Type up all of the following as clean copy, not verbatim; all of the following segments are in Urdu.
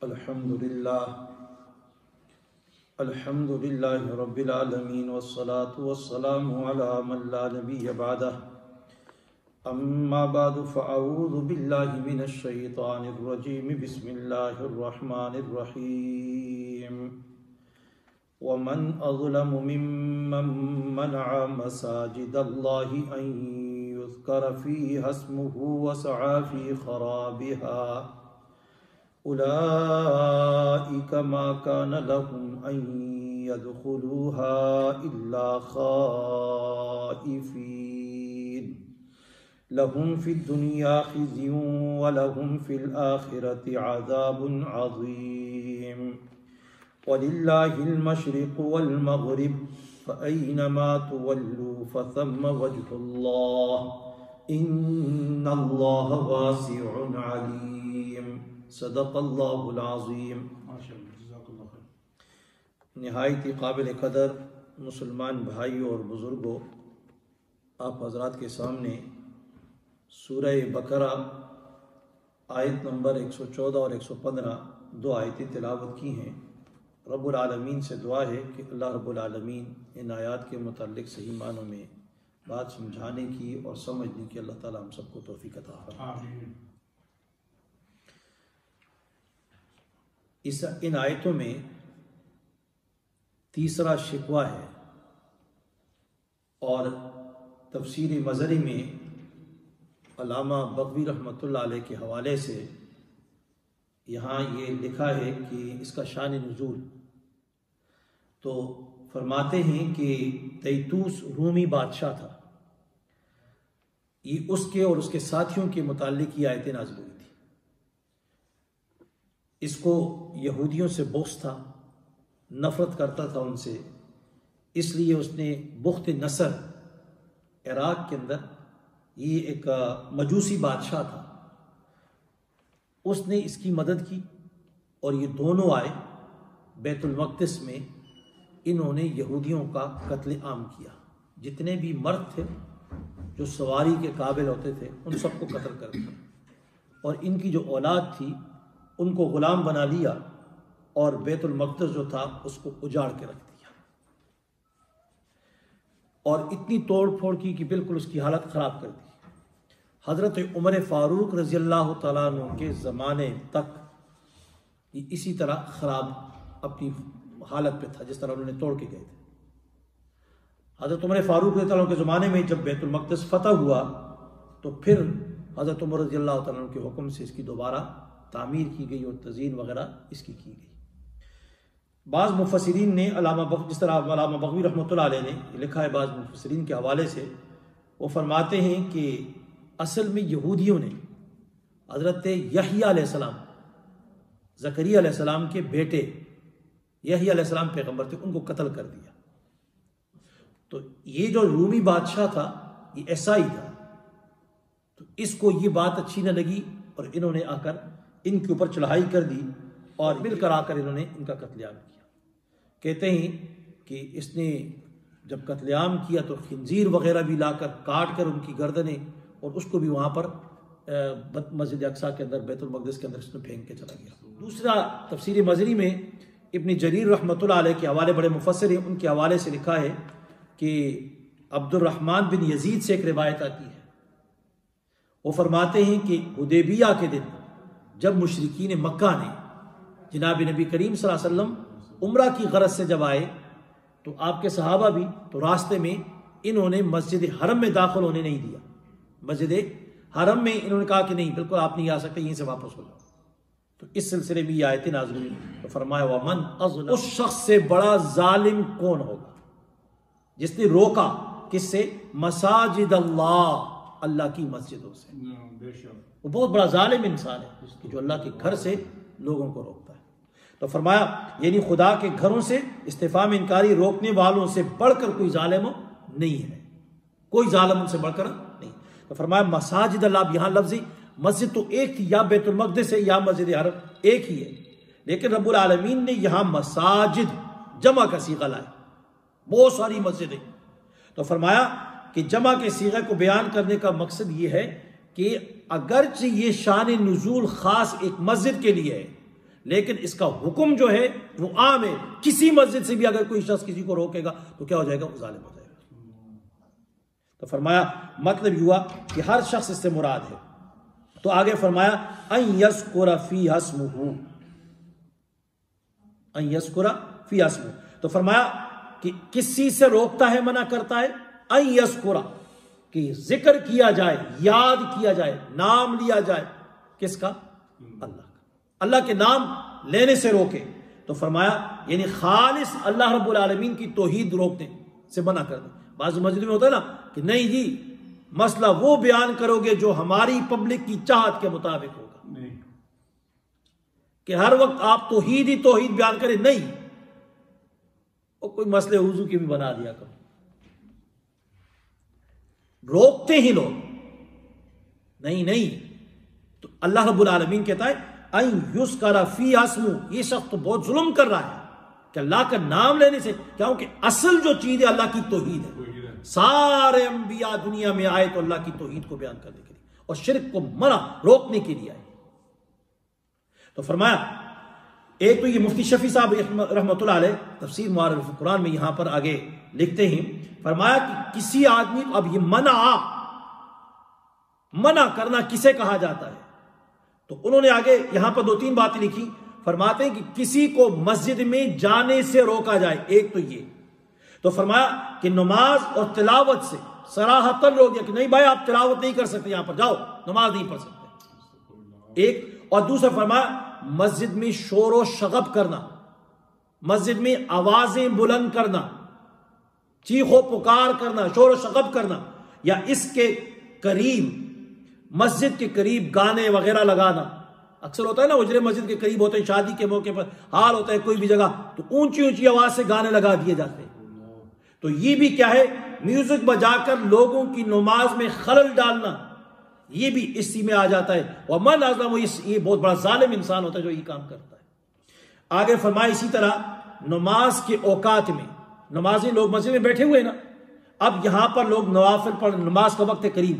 الحمد للہ رب العالمین والصلاة والسلام علی من لا نبی بعدہ اما بعد فاعوذ باللہ من الشیطان الرجیم بسم اللہ الرحمن الرحیم ومن اظلم ممن منع مساجد اللہ ان یذکر فیہا اسمہ وسعى فی خرابها أولئك ما كان لهم أن يدخلوها إلا خائفين لهم في الدنيا خزي ولهم في الآخرة عذاب عظيم ولله المشرق والمغرب فأينما تولوا فثم وجه الله إن الله واسع عليم صدق اللہ العظیم۔ نہایت ہی قابل قدر مسلمان بھائیوں اور بزرگوں، آپ حضرات کے سامنے سورہ بقرہ آیت نمبر 114 اور 115 دو آیتیں تلاوت کی ہیں۔ رب العالمین سے دعا ہے کہ اللہ رب العالمین ان آیات کے متعلق صحیح معنوں میں بات سمجھانے کی اور سمجھنے کی اللہ تعالی ہم سب کو توفیق عطا فرمائے۔ ان آیتوں میں تیسرا شکوہ ہے، اور تفسیر مظہری میں علامہ بغوی رحمۃ اللہ علیہ کے حوالے سے یہاں یہ لکھا ہے کہ اس کا شان نزول تو فرماتے ہیں کہ تیتوس رومی بادشاہ تھا، یہ اس کے اور اس کے ساتھیوں کے متعلق یہ آیتیں نازل ہوئی تھی۔ اس کو یہودیوں سے بغض تھا، نفرت کرتا تھا ان سے، اس لیے اس نے بخت نصر عراق کے اندر، یہ ایک مجوسی بادشاہ تھا، اس نے اس کی مدد کی، اور یہ دونوں آئے بیت المقدس میں، انہوں نے یہودیوں کا قتل عام کیا۔ جتنے بھی مرد تھے جو سواری کے قابل ہوتے تھے ان سب کو قتل کر دیا، اور ان کی جو اولاد تھی ان کو غلام بنا لیا، اور بیت المقدس جو تھا اس کو اجاڑ کے رکھ دیا، اور اتنی توڑ پھوڑ کی کہ بالکل اس کی حالت خراب کر دی۔ حضرت عمر فاروق رضی اللہ تعالیٰ عنہ کے زمانے تک یہ اسی طرح خراب اپنی حالت پہ تھا، جس طرح انہوں نے توڑ کے گئے تھے۔ حضرت عمر فاروق رضی اللہ عنہ کے زمانے میں جب بیت المقدس فتح ہوا تو پھر حضرت عمر رضی اللہ تعالیٰ عنہ کے حکم سے اس کی دوبارہ تعمیر کی گئی اور تزئین وغیرہ اس کی گئی۔ بعض مفسرین نے جس طرح علامہ بغوی رحمۃ اللہ علیہ نے لکھا ہے، بعض مفسرین کے حوالے سے وہ فرماتے ہیں کہ اصل میں یہودیوں نے حضرت یحییٰ علیہ السلام، زکریا علیہ السلام کے بیٹے یحییٰ علیہ السلام پیغمبر تھے، ان کو قتل کر دیا۔ تو یہ جو رومی بادشاہ تھا یہ عیسائی تھا، تو اس کو یہ بات اچھی نہ لگی، اور انہوں نے آ کر ان کے اوپر چڑھائی کر دی، اور مل کر آ کر انہوں نے ان کا قتل عام کیا۔ کہتے ہیں کہ اس نے جب قتل عام کیا تو خنزیر وغیرہ بھی لا کر کاٹ کر ان کی گردنیں، اور اس کو بھی وہاں پر مسجد اقصیٰ کے اندر، بیت المقدس کے اندر اس نے پھینک کے چلا گیا۔ دوسرا تفسیر مظہری میں ابن جریر رحمۃ اللہ علیہ کے حوالے، بڑے مفسر ہیں، ان کے حوالے سے لکھا ہے کہ عبد الرحمن بن یزید سے ایک روایت آتی ہے، وہ فرماتے ہیں کہ حدیبیہ کے دن جب مشرکین مکہ نے جناب نبی کریم صلی اللہ علیہ وسلم عمرہ کی غرض سے جب آئے تو آپ کے صحابہ بھی، تو راستے میں انہوں نے مسجد حرم میں داخل ہونے نہیں دیا۔ مسجد حرم میں انہوں نے کہا کہ نہیں، بالکل آپ نہیں آ سکتے، یہیں سے واپس ہو جاؤ۔ تو اس سلسلے میں یہ آیتیں نازل ہوئی، تو فرمایا ومن اظلم، اس شخص سے بڑا ظالم کون ہوگا جس نے روکا، کس سے؟ مساجد اللہ، اللہ کی مسجدوں سے۔ وہ بہت بڑا ظالم انسان ہے کہ جو اللہ کے گھر سے لوگوں کو روکتا ہے۔ تو فرمایا یعنی خدا کے گھروں سے استفہام انکاری روکنے والوں سے بڑھ کر کوئی ظالم نہیں ہے، کوئی ظالم ان سے بڑھ کر نہیں۔ تو فرمایا مساجد اللہ، اب یہاں لفظی مسجد تو ایک تھی، یا بیت المقدس ہے یا مسجد حرم، ایک ہی ہے، لیکن رب العالمین نے یہاں مساجد جمع کا صیغہ لایا، بہت ساری مسجدیں۔ تو فرمایا کہ جمع کے صیغے کو بیان کرنے کا مقصد یہ ہے کہ اگرچہ یہ شان نزول خاص ایک مسجد کے لیے ہے، لیکن اس کا حکم جو ہے وہ عام ہے. کسی مسجد سے بھی اگر کوئی شخص کسی کو روکے گا تو کیا ہو جائے گا؟ وہ ظالم ہو جائے گا. تو فرمایا مطلب یہ ہوا کہ ہر شخص اس سے مراد ہے. تو آگے فرمایا ان یذکر فیہا اسمہ، ان یذکر فیہا اسمہ. تو فرمایا کہ کسی سے روکتا ہے، منع کرتا ہے. ان یذکر، کہ ذکر کیا جائے، یاد کیا جائے، نام لیا جائے. کس کا؟ اللہ کا. اللہ کے نام لینے سے روکے. تو فرمایا یعنی خالص اللہ رب العالمین کی توحید روکنے سے منع کر دیں. بعض مسجد میں ہوتا ہے نا کہ نہیں جی مسئلہ وہ بیان کرو گے جو ہماری پبلک کی چاہت کے مطابق ہوگا، کہ ہر وقت آپ توحید ہی توحید بیان کریں. نہیں، وہ کوئی مسئلے وضو کی بھی بنا دیا کرو. روکتے ہی لوگ نہیں. تو اللہ رب العالمین کہتا ہے ان یذکر فیہا اسمہ، یہ شخص تو بہت ظلم کر رہا ہے کہ اللہ کا نام لینے سے، کیونکہ اصل جو چیز ہے اللہ کی توحید ہے. سارے انبیاء دنیا میں آئے تو اللہ کی توحید کو بیان کرنے کے لیے اور شرک کو منع روکنے کے لیے آئے. تو فرمایا ایک تو یہ مفتی شفیع صاحب رحمۃ اللہ علیہ تفسیر معارف القرآن میں یہاں پر آگے لکھتے ہیں، فرمایا کہ کسی آدمی، اب یہ منع کرنا کسے کہا جاتا ہے؟ تو انہوں نے آگے یہاں پر 2-3 باتیں لکھی. فرماتے ہیں کہ کسی کو مسجد میں جانے سے روکا جائے. ایک تو یہ، تو فرمایا کہ نماز اور تلاوت سے صراحتاً روک دیا کہ نہیں بھائی آپ تلاوت نہیں کر سکتے، یہاں پر جاؤ، نماز نہیں پڑھ سکتے. ایک. اور دوسرا فرمایا مسجد میں شور و شغب کرنا، مسجد میں آوازیں بلند کرنا، چیخ و پکار کرنا، شور و شغب کرنا، یا اس کے قریب مسجد کے قریب گانے وغیرہ لگانا. اکثر ہوتا ہے نا اجرے مسجد کے قریب ہوتے ہیں، شادی کے موقع پر حال ہوتا ہے کوئی بھی جگہ تو اونچی اونچی آواز سے گانے لگا دیے جاتے ہیں. تو یہ بھی کیا ہے؟ میوزک بجا کر لوگوں کی نماز میں خلل ڈالنا، یہ بھی اسی میں آ جاتا ہے. ومن اظلم، یہ بہت بڑا ظالم انسان ہوتا ہے جو یہ کام کرتا ہے. آگے فرمایا اسی طرح نماز کے اوقات میں، نمازی لوگ مسجد میں بیٹھے ہوئے نا، اب یہاں پر لوگ نوافل پڑھ، نماز کا وقت ہے قریب،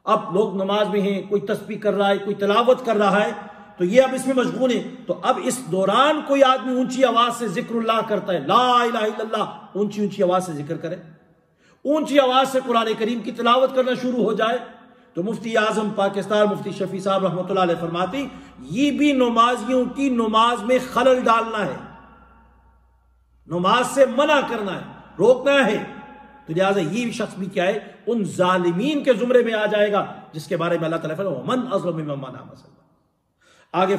اب لوگ نماز میں ہیں، کوئی تسبیح کر رہا ہے، کوئی تلاوت کر رہا ہے، تو یہ اب اس میں مشغول ہیں. تو اب اس دوران کوئی آدمی اونچی آواز سے ذکر اللہ کرتا ہے، لا الہ الا اللہ، اونچی آواز سے ذکر کرے، اونچی آواز سے قرآن کریم کی تلاوت کرنا شروع ہو جائے، تو مفتی اعظم پاکستان مفتی شفیع صاحب رحمۃ اللہ علیہ فرماتے یہ بھی نمازیوں کی نماز میں خلل ڈالنا ہے، نماز سے منع کرنا ہے، روکنا ہے. تو لہٰذا یہ شخص بھی کیا ہے؟ ان ظالمین کے زمرے میں آ جائے گا جس کے بارے میں اللہ تعالیٰ فرماتا ہے ومن اظلم ممن منع مساجد اللہ. آگے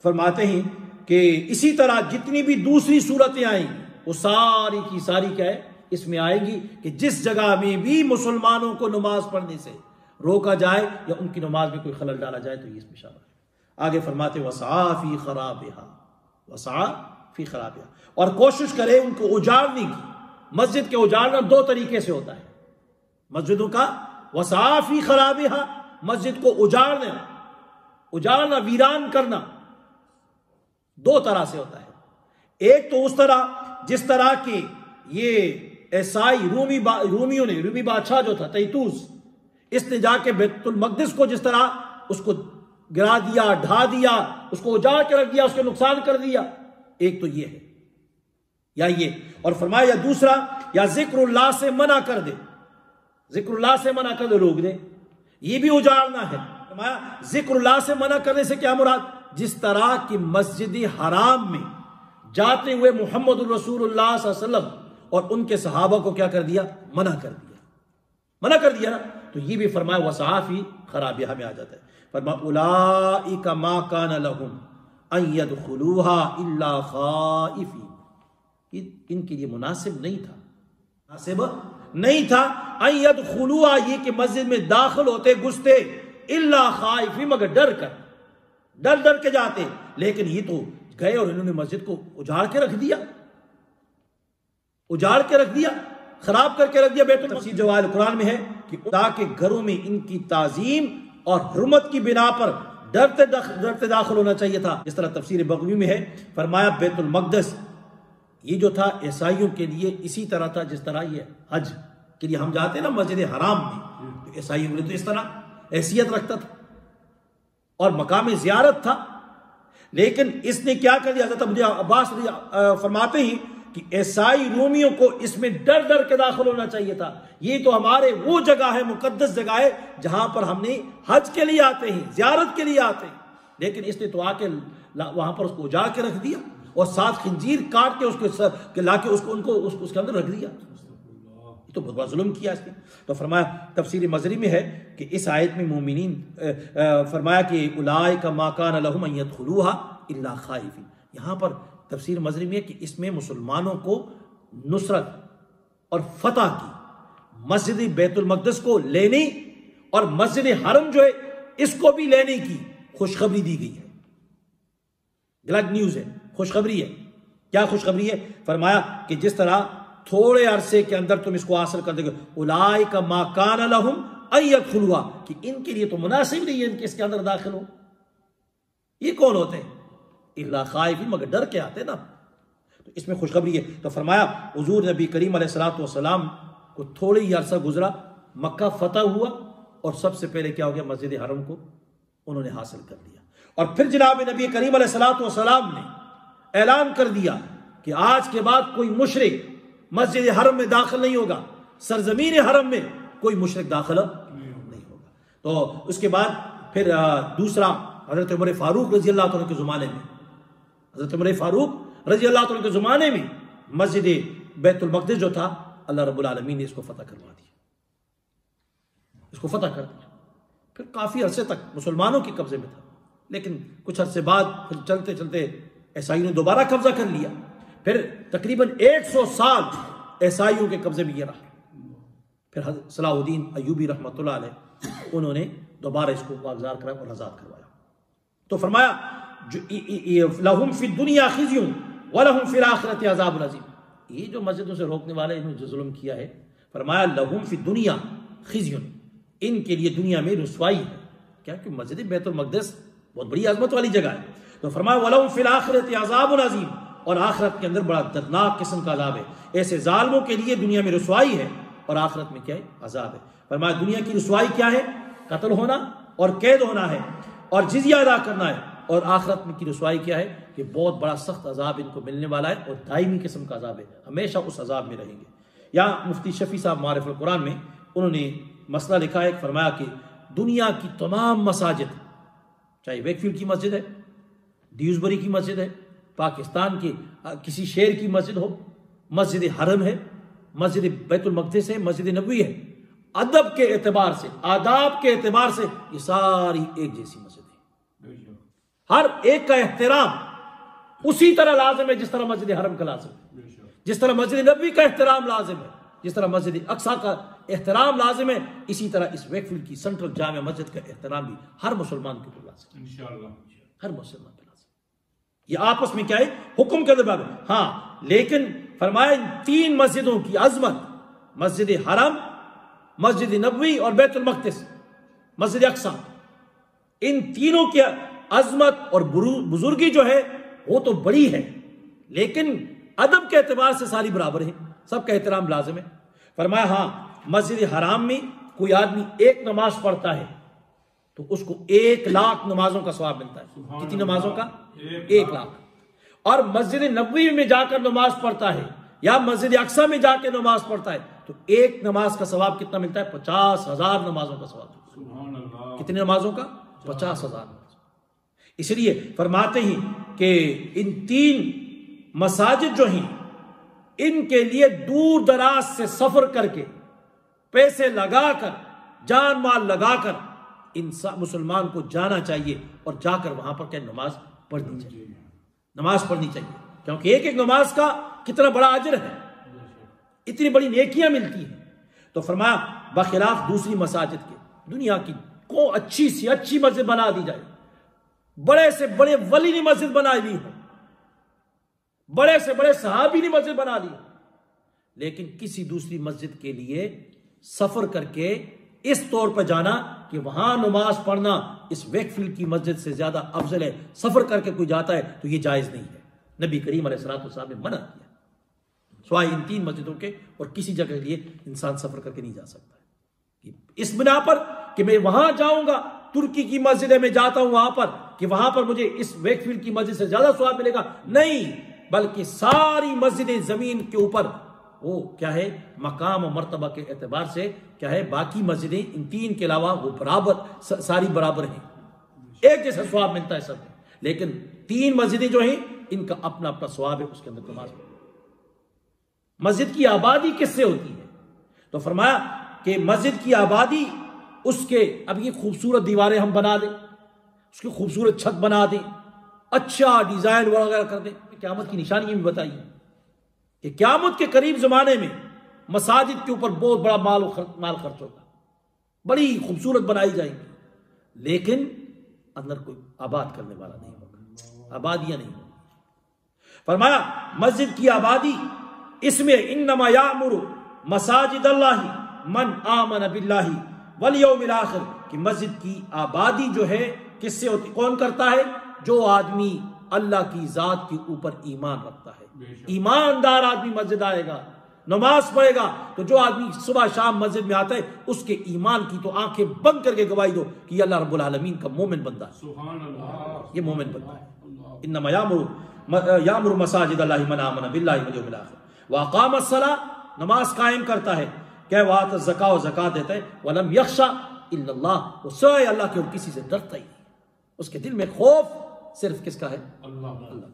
فرماتے ہیں کہ اسی طرح جتنی بھی دوسری صورتیں آئیں وہ ساری کی ساری کیا ہے؟ اس میں آئے گی کہ جس جگہ میں بھی مسلمانوں کو نماز پڑھنے سے روکا جائے یا ان کی نماز میں کوئی خلل ڈالا جائے تو یہ اس میں شامل ہے. آگے فرماتے وسعی فی خرابہا، وسعی فی خرابہا، اور کوشش کرے ان کو اجاڑنے کی. مسجد کے اجاڑنا 2 طریقے سے ہوتا ہے. مسجدوں کا وسعی فی خرابہا، مسجد کو اجاڑنا ویران کرنا 2 طرح سے ہوتا ہے. ایک تو اس طرح جس طرح کہ یہ عیسائی رومی بادشاہ جو تھا تیتوس، اس نے جا کے بیت المقدس کو جس طرح اس کو گرا دیا، ڈھا دیا، اس کو اجاڑ کے رکھ دیا، اس کے نقصان کر دیا. ایک تو یہ ہے یا یہ. اور فرمایا یا دوسرا، یا ذکر اللہ سے منع کر دے، ذکر اللہ سے منع کر دے، روک دے، یہ بھی اجاڑنا ہے. فرمایا ذکر اللہ سے منع کرنے سے کیا مراد؟ جس طرح کی مسجد حرام میں جاتے ہوئے محمد الرسول اللہ صلی اللہ علیہ وسلم اور ان کے صحابہ کو کیا کر دیا؟ منع کر دیا نا. تو یہ بھی فرمایا وسعی فی خرابہا میں آ جاتا ہے. فرمایا اولئک ما کان لہم ان یدخلوها الا خائفین، ان کے لیے مناسب نہیں تھا ان یدخلوها، یہ کہ مسجد میں داخل ہوتے گھستے، الا خائفین، مگر ڈر کے جاتے. لیکن یہ تو گئے اور انہوں نے مسجد کو اجاڑ کے رکھ دیا، خراب کر کے رکھ دیا. بیت المقدس جوال قرآن میں ہے کہ تاکہ گھروں میں ان کی تعظیم اور حرمت کی بنا پر ڈرتے داخل ہونا چاہیے تھا. اس طرح تفسیر بغوی میں ہے، فرمایا بیت المقدس یہ جو تھا عیسائیوں کے لیے اسی طرح تھا جس طرح یہ حج کے لیے ہم جاتے ہیں نا مسجد حرام میں، تو عیسائیوں کے لیے تو اس طرح حیثیت رکھتا تھا اور مقام زیارت تھا. لیکن اس نے کیا کر دیا؟ حضرت ابن عباس فرماتے ہیں کہ عیسائی رومیوں کو اس میں ڈر ڈر کے داخل ہونا چاہیے تھا. یہ تو ہمارے وہ جگہ ہے، مقدس جگہ ہے، جہاں پر ہم نے حج کے لیے آتے ہیں، زیارت کے لیے آتے ہیں. لیکن اس نے تو آ کے وہاں پر اس کو اجاڑ کے رکھ دیا اور ساتھ خنزیر کاٹ کے اس کے لا کے اس کے اندر رکھ دیا. تو بہت بڑا ظلم کیا اس نے. تو فرمایا تفسیر مزری میں ہے کہ اس آیت میں مومنین فرمایا کہ اولئک ما کان لهم ان يدخلوها الا خائفین. یہاں پر تفسیر مزری میں ہے کہ اس میں مسلمانوں کو نصرت اور فتح کی، مسجد بیت المقدس کو لینے اور مسجد حرم جو ہے اس کو بھی لینے کی خوشخبری دی گئی ہے. گلڈ نیوز ہے، خوشخبری ہے. کیا خوشخبری ہے؟ فرمایا کہ جس طرح تھوڑے عرصے کے اندر تم اس کو حاصل کر دے گے، اولئک ما کان لهم ان يدخلوها، کہ ان کے لیے تو مناسب نہیں ہے ان کے اس کے اندر داخل ہو. یہ کون ہوتے ہیں؟ الا خائفین، مگر ڈر کے آتے نا. تو اس میں خوشخبری ہے. تو فرمایا حضور نبی کریم علیہ الصلوۃ والسلام کو تھوڑے ہی عرصہ گزرا، مکہ فتح ہوا اور سب سے پہلے کیا ہو گیا؟ مسجد حرم کو انہوں نے حاصل کر لیا. اور پھر جناب نبی کریم علیہ الصلوۃ والسلام نے اعلان کر دیا کہ آج کے بعد کوئی مشرک مسجد حرم میں داخل نہیں ہوگا، سرزمین حرم میں کوئی مشرک داخل نہیں ہوگا. تو اس کے بعد پھر دوسرا حضرت عمر فاروق رضی اللہ عنہ کے زمانے میں، حضرت عمر فاروق رضی اللہ عنہ کے زمانے میں مسجد بیت المقدس جو تھا، اللہ رب العالمین نے اس کو فتح کروا دیا، اس کو فتح کر دیا. پھر کافی عرصے تک مسلمانوں کے قبضے میں تھا، لیکن کچھ عرصے بعد پھر چلتے چلتے عیسائیوں نے دوبارہ قبضہ کر لیا. پھر تقریباً 100 سال عیسائیوں کے قبضے میں یہ رہا. پھر حضرت صلاح الدین ایوبی رحمۃ اللہ علیہ انہوں نے دوبارہ اس کو واگزار کرایا اور آزاد کروایا. تو فرمایا لہم فی الدنیا خزی ولہم فی الآخرۃ عذاب عظیم. یہ جو مسجدوں سے روکنے والے انہوں نے جو ظلم کیا ہے، فرمایا لہم فی الدنیا خزی، ان کے لیے دنیا میں رسوائی ہے. کیا کہ مسجد بیت المقدس بہت بڑی عظمت والی جگہ ہے. تو فرمایا ولہم فی الآخرۃ عذاب عظیم، اور آخرت کے اندر بڑا دردناک قسم کا عذاب ہے. ایسے ظالموں کے لیے دنیا میں رسوائی ہے اور آخرت میں کیا ہے؟ عذاب ہے. فرمایا دنیا کی رسوائی کیا ہے؟ قتل ہونا اور قید ہونا ہے اور جزیہ ادا کرنا ہے. اور آخرت میں کی رسوائی کیا ہے؟ کہ بہت بڑا سخت عذاب ان کو ملنے والا ہے اور دائمی قسم کا عذاب ہے، ہمیشہ اس عذاب میں رہیں گے. یا مفتی شفیع صاحب معارف القرآن میں انہوں نے مسئلہ لکھا ہے، فرمایا کہ دنیا کی تمام مساجد، چاہے ویک فیلڈ کی مسجد ہے، ڈیوزبری کی مسجد ہے، پاکستان کے کسی شہر کی مسجد ہو، مسجد حرم ہے، مسجد بیت المقدس ہے، مسجد نبوی ہے، ادب کے اعتبار سے، آداب کے اعتبار سے یہ ساری ایک جیسی مسجد ہے. ہر ایک کا احترام اسی طرح لازم ہے جس طرح مسجد حرم کا لازم ہے، جس طرح مسجد نبوی کا احترام لازم ہے، جس طرح مسجد اقصیٰ کا احترام لازم ہے، اسی طرح اس ویک فیلڈ کی سینٹرل جامع مسجد کا احترام بھی ہر مسلمان کے اوپر لازم ہے، انشاءاللہ ہر مسلمان پہ لازم. یہ آپس میں کیا ہے؟ حکم کے دربار میں. ہاں لیکن فرمایا ان تین مسجدوں کی عظمت، مسجد حرم، مسجد نبوی اور بیت المقدس، مسجد اقصیٰ، ان تینوں کی عظمت اور بزرگی جو ہے وہ تو بڑی ہے، لیکن ادب کے اعتبار سے ساری برابر ہیں، سب کا احترام لازم ہے. فرمایا ہاں مسجد حرام میں کوئی آدمی ایک نماز پڑھتا ہے تو اس کو 1,00,000 نمازوں کا ثواب ملتا ہے. کتنی نمازوں کا؟ 1,00,000. اور مسجد نبوی میں جا کر نماز پڑھتا ہے یا مسجد اقصیٰ میں جا کے نماز پڑھتا ہے تو ایک نماز کا ثواب کتنا ملتا ہے؟ 50,000 نمازوں کا ثواب. کتنی نمازوں کا؟ 50,000. اس لیے فرماتے ہیں کہ ان تین مساجد جو ہیں ان کے لیے دور دراز سے سفر کر کے، پیسے لگا کر، جان مال لگا کر مسلمان کو جانا چاہیے اور جا کر وہاں پر کیا نماز پڑھنی چاہیے، نماز پڑھنی چاہیے. کیونکہ ایک ایک نماز کا کتنا بڑا اجر ہے، اتنی بڑی نیکیاں ملتی ہیں. تو فرمایا بخلاف دوسری مساجد کے، دنیا کی کو اچھی سی اچھی مسجد بنا دی جائے، بڑے سے بڑے ولی نے مسجد بنا لی ہو، بڑے سے بڑے صحابی نے مسجد بنا لی، لیکن کسی دوسری مسجد کے لیے سفر کر کے اس طور پر جانا کہ وہاں نماز پڑھنا اس ویک فیلڈ کی مسجد سے زیادہ افضل ہے، سفر کر کے کوئی جاتا ہے تو یہ جائز نہیں ہے. نبی کریم علیہ الصلوۃ والسلام نے منع کیا، سوائے ان تین مسجدوں کے اور کسی جگہ کے لیے انسان سفر کر کے نہیں جا سکتا ہے. اس بنا پر کہ میں وہاں جاؤں گا، ترکی کی مسجد ہے میں جاتا ہوں وہاں پر کہ وہاں پر مجھے اس ویک فیلڈ کی مسجد سے زیادہ ثواب ملے گا، نہیں، بلکہ ساری مسجدیں زمین کے اوپر وہ کیا ہے مقام و مرتبہ کے اعتبار سے کیا ہے باقی مسجدیں ان تین کے علاوہ وہ برابر ساری برابر ہیں، ایک جیسا ثواب ملتا ہے سب میں، لیکن تین مسجدیں جو ہیں ان کا اپنا اپنا ثواب ہے، اس کے اندر نماز پڑھو۔ مسجد کی آبادی کس سے ہوتی ہے؟ تو فرمایا کہ مسجد کی آبادی اس کے اب یہ خوبصورت دیواریں ہم بنا دیں، اس کی خوبصورت چھت بنا دیں، اچھا ڈیزائن وغیرہ کر دیں، قیامت کی نشانی بھی بتائیے کہ قیامت کے قریب زمانے میں مساجد کے اوپر بہت بڑا مال خرچ ہوگا، بڑی خوبصورت بنائی جائیں گی، لیکن اندر کوئی آباد کرنے والا نہیں ہوگا، آبادیاں نہیں ہوگی۔ فرمایا مسجد کی آبادی اس میں انما یامر مساجد اللہ من آمن باللہ والیوم الآخر، کہ مسجد کی آبادی جو ہے کس سے ہوتی، کون کرتا ہے؟ جو آدمی اللہ کی ذات کے اوپر ایمان رکھتا ہے، ایماندار آدمی مسجد آئے گا، نماز پڑھے گا۔ تو جو آدمی صبح شام مسجد میں آتا ہے اس کے ایمان کی تو آنکھیں بند کر کے گواہی دو کہ یہ اللہ رب العالمین کا مومن بندہ ہے، سبحان اللہ، یہ مومن بندہ ہے۔ انما یامر مساجد اللہ من آمن باللہ والیوم الآخر واقام الصلاۃ، نماز قائم کرتا ہے، کہ وآت الزکاۃ، و زکات دیتا ہے، ولم یخشى الا اللہ، وہ سوائے اللہ کے اور کسی سے ڈرتا ہی نہیں، اس کے دل میں خوف صرف کس کا ہے؟ اللہ کا۔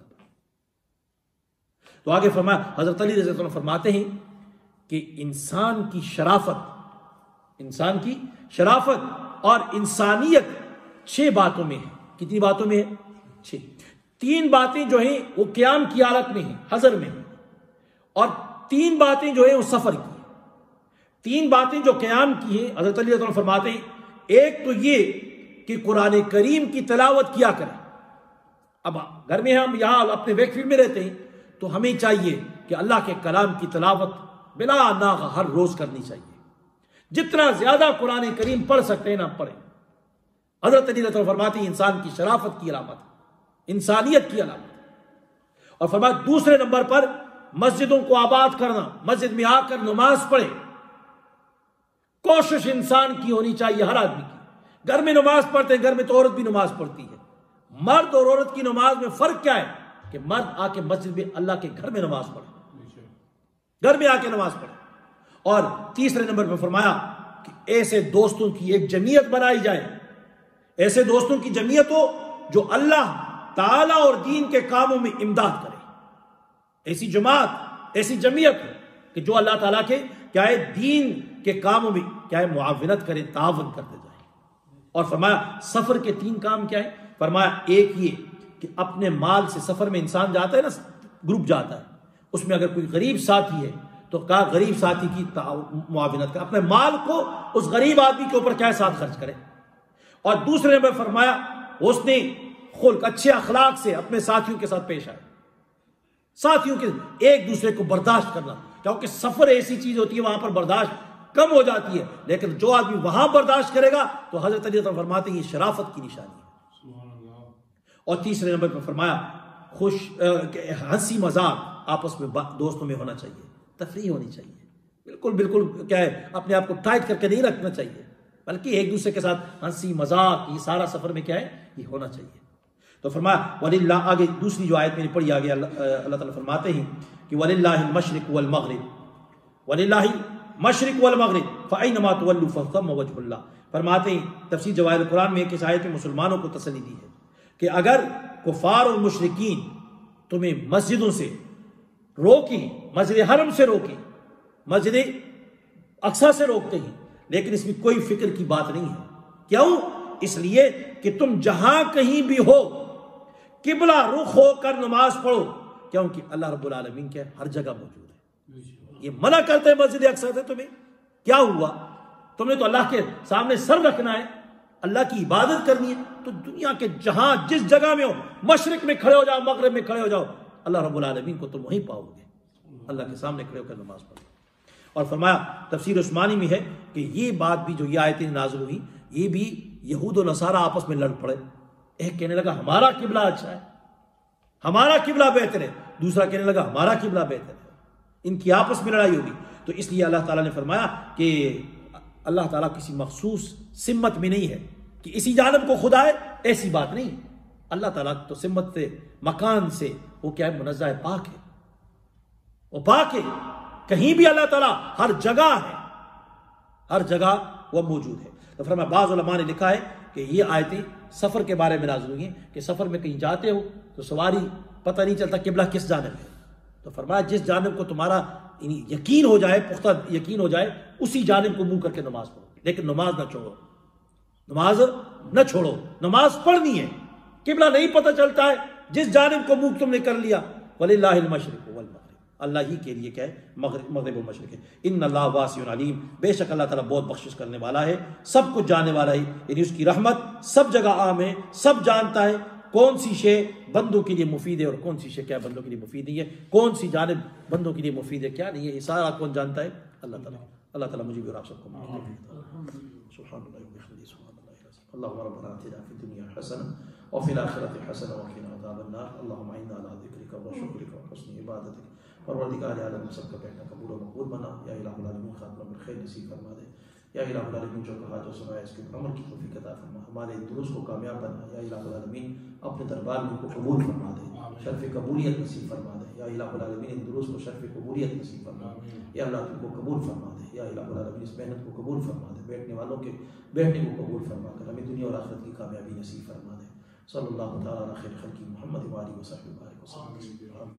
تو آگے فرمایا حضرت علی رضی اللہ عنہ فرماتے ہیں کہ انسان کی شرافت اور انسانیت 6 باتوں میں ہے۔ کتنی باتوں میں ہے؟ 6۔ 3 باتیں جو ہیں وہ قیام کی حالت میں ہیں، حضر میں ہیں، اور 3 باتیں جو ہیں وہ سفر کی ہیں۔ 3 باتیں جو قیام کی ہیں حضرت علی رضی اللہ عنہ فرماتے ہیں، ایک تو یہ کہ قرآن کریم کی تلاوت کیا کریں۔ اب گھر میں ہم یہاں اپنے ویک فیلڈ میں رہتے ہیں تو ہمیں چاہیے کہ اللہ کے کلام کی تلاوت بلا ناغہ ہر روز کرنی چاہیے، جتنا زیادہ قرآن کریم پڑھ سکتے ہیں نا پڑھیں۔ حضرت علی رضی اللہ عنہ فرماتے ہیں انسان کی شرافت کی علامت، انسانیت کی علامت۔ اور فرمایا دوسرے نمبر پر مسجدوں کو آباد کرنا، مسجد میں آ کر نماز پڑھے، کوشش انسان کی ہونی چاہیے، ہر آدمی کی۔ گھر میں نماز پڑھتے ہیں، گھر میں تو عورت بھی نماز پڑھتی ہے، مرد اور عورت کی نماز میں فرق کیا ہے؟ کہ مرد آ کے مسجد میں اللہ کے گھر میں نماز پڑھے، گھر میں آ کے نماز پڑھے۔ اور تیسرے نمبر پہ فرمایا کہ ایسے دوستوں کی ایک جمعیت بنائی جائے، ایسے دوستوں کی جمعیت ہو جو اللہ تعالیٰ اور دین کے کاموں میں امداد کرے، ایسی جماعت، ایسی جمعیت ہو کہ جو اللہ تعالیٰ کے کیا ہے دین کے کاموں میں کیا ہے معاونت کرے، تعاون کرتے جائے۔ اور فرمایا سفر کے 3 کام کیا ہے؟ فرمایا ایک یہ کہ اپنے مال سے سفر میں انسان جاتا ہے نا، گروپ جاتا ہے، اس میں اگر کوئی غریب ساتھی ہے تو کہا غریب ساتھی کی معاونت کرے، اپنے مال کو اس غریب آدمی کے اوپر کیا ساتھ خرچ کرے۔ اور دوسرے میں فرمایا اس نے خلق، اچھے اخلاق سے اپنے ساتھیوں کے ساتھ پیش آئے، ساتھیوں کے ایک دوسرے کو برداشت کرنا، کیونکہ سفر ایسی چیز ہوتی ہے وہاں پر برداشت کم ہو جاتی ہے، لیکن جو آدمی وہاں برداشت کرے گا تو حضرت علی فرماتے ہیں یہ شرافت کی نشانی ہے۔ اور تیسرے نمبر پر فرمایا ہنسی مذاق آپس میں دوستوں میں ہونا چاہیے، تفریح ہونی چاہیے، بالکل کیا ہے اپنے آپ کو ٹائٹ کر کے نہیں رکھنا چاہیے، بلکہ ایک دوسرے کے ساتھ ہنسی مذاق، یہ سارا سفر میں کیا ہے یہ ہونا چاہیے۔ تو فرمایا وَلِلَّهِ، آگے دوسری جو آیت میں نے پڑھی آگے اللہ تعالیٰ فرماتے ہیں کہ وَلِلَّهِ الْمَشْرِقُ وَالْمَغْرِبُ، وَلِلَّهِ مشرق والمغرب فَأَيْنَمَا تُوَلُّوا فَثَمَّ وَجْهُ اللَّهِ۔ فرماتے ہیں تفسیر جواہر القرآن میں ایک آیت میں مسلمانوں کو تسلی دی ہے کہ اگر کفار اور مشرکین تمہیں مسجدوں سے روکی، مسجد حرم سے روکی، مسجد اقصیٰ سے روکتے ہیں، لیکن اس میں کوئی فکر کی بات نہیں ہے۔ کیوں؟ اس لیے کہ تم جہاں کہیں بھی ہو قبلہ رخ ہو کر نماز پڑھو، کیونکہ اللہ رب العالمین کے ہر جگہ موجود ہے۔ یہ منع کرتے ہیں مسجد اقصیٰ سے، تمہیں کیا ہوا؟ تم نے تو اللہ کے سامنے سر رکھنا ہے، اللہ کی عبادت کرنی ہے، تو دنیا کے جہاں جس جگہ میں ہو، مشرق میں کھڑے ہو جاؤ، مغرب میں کھڑے ہو جاؤ، اللہ رب العالمین کو تم وہیں پاؤ گے، اللہ کے سامنے کھڑے ہو کر نماز پڑھو۔ اور فرمایا تفسیر عثمانی میں ہے کہ یہ بات بھی جو یہ آیتیں نازل ہوئی، یہ بھی یہود و نصارہ آپس میں لڑ پڑے، ایک کہنے لگا ہمارا قبلہ اچھا ہے، ہمارا قبلہ بہتر ہے، دوسرا کہنے لگا ہمارا قبلہ بہتر ہے، ان کی آپس میں لڑائی ہوگی۔ تو اس لیے اللہ تعالیٰ نے فرمایا کہ اللہ تعالیٰ کسی مخصوص سمت میں نہیں ہے کہ اسی جانب کو خدا ہے، ایسی بات نہیں، اللہ تعالیٰ تو سمت سے مکان سے وہ کیا ہے منزہ ہے، پاک ہے، وہ پاک ہے، کہیں بھی اللہ تعالیٰ ہر جگہ ہے، ہر جگہ وہ موجود ہے۔ تو فرمایا بعض علماء نے لکھا ہے کہ یہ آیتیں سفر کے بارے میں نازل ہوئی ہیں کہ سفر میں کہیں جاتے ہو تو سواری پتہ نہیں چلتا قبلہ کس جانب ہے، تو فرمایا جس جانب کو تمہارا یقین ہو جائے، پختہ یقین ہو جائے، اسی جانب کو منہ کر کے نماز پڑھو، لیکن نماز نہ چھوڑو، نماز نہ چھوڑو، نماز پڑھنی ہے۔ قبلہ نہیں پتہ چلتا ہے، جس جانب کو منہ تم نے کر لیا، وَلِلَّهِ الْمَشْرِقُ وَالْمَغْرِبُ، اللہ ہی کے لیے کیا ہے مغرب و مشرق ہے۔ ان اللہ واسع علیم، بے شک اللہ تعالیٰ بہت بخشش کرنے والا ہے، سب کچھ جاننے والا ہے، یعنی اس کی رحمت سب جگہ عام ہے، سب جانتا ہے کون سی شے بندوں کے لیے مفید ہے اور کون سی شے کیا بندوں کے لیے مفید نہیں ہے، کون سی جانب بندوں کے لیے مفید ہے کیا نہیں ہے، یہ سارا کون جانتا ہے؟ اللہ تعالیٰ۔ اللہ تعالیٰ مجھے بھی اور آپ سب کو سبحان اللہ وبحمدہ سبحان اللہ العظیم۔ اللهم ربنا آتنا في الدنيا حسنة وفي الآخرة حسنة وقنا عذاب النار اللهم اعنا على ذكرك وشكرك وحسن عبادتك۔ پروردگار عالم سب کا بیٹھنا قبول و مقبول بنا، یا الہ العالمین خاتمہ بالخیر نصیب فرما دے، یا الہ العالمین جو کہا جو سنایا اس کے عمل کی توفیق عطا فرما، ہمارے دروس کو کامیاب بنا، یا الہ العالمین اپنے دربار میں کو قبول فرما دے، شرف قبولیت نصیب فرما دے، یا الہ العالمین ان دروس کو شرف قبولیت نصیب فرما، یا اللہ تم کو قبول فرما دے، یا الہ العالمین اس محنت کو قبول فرما دے، بیٹھنے والوں کے بیٹھنے کو قبول فرما کر ہمیں دنیا اور آخرت کی کامیابی نصیب فرما دے۔ صلی اللہ تعالیٰ علی خیر خلقہ محمد و آلہ وصحبہ وسلم۔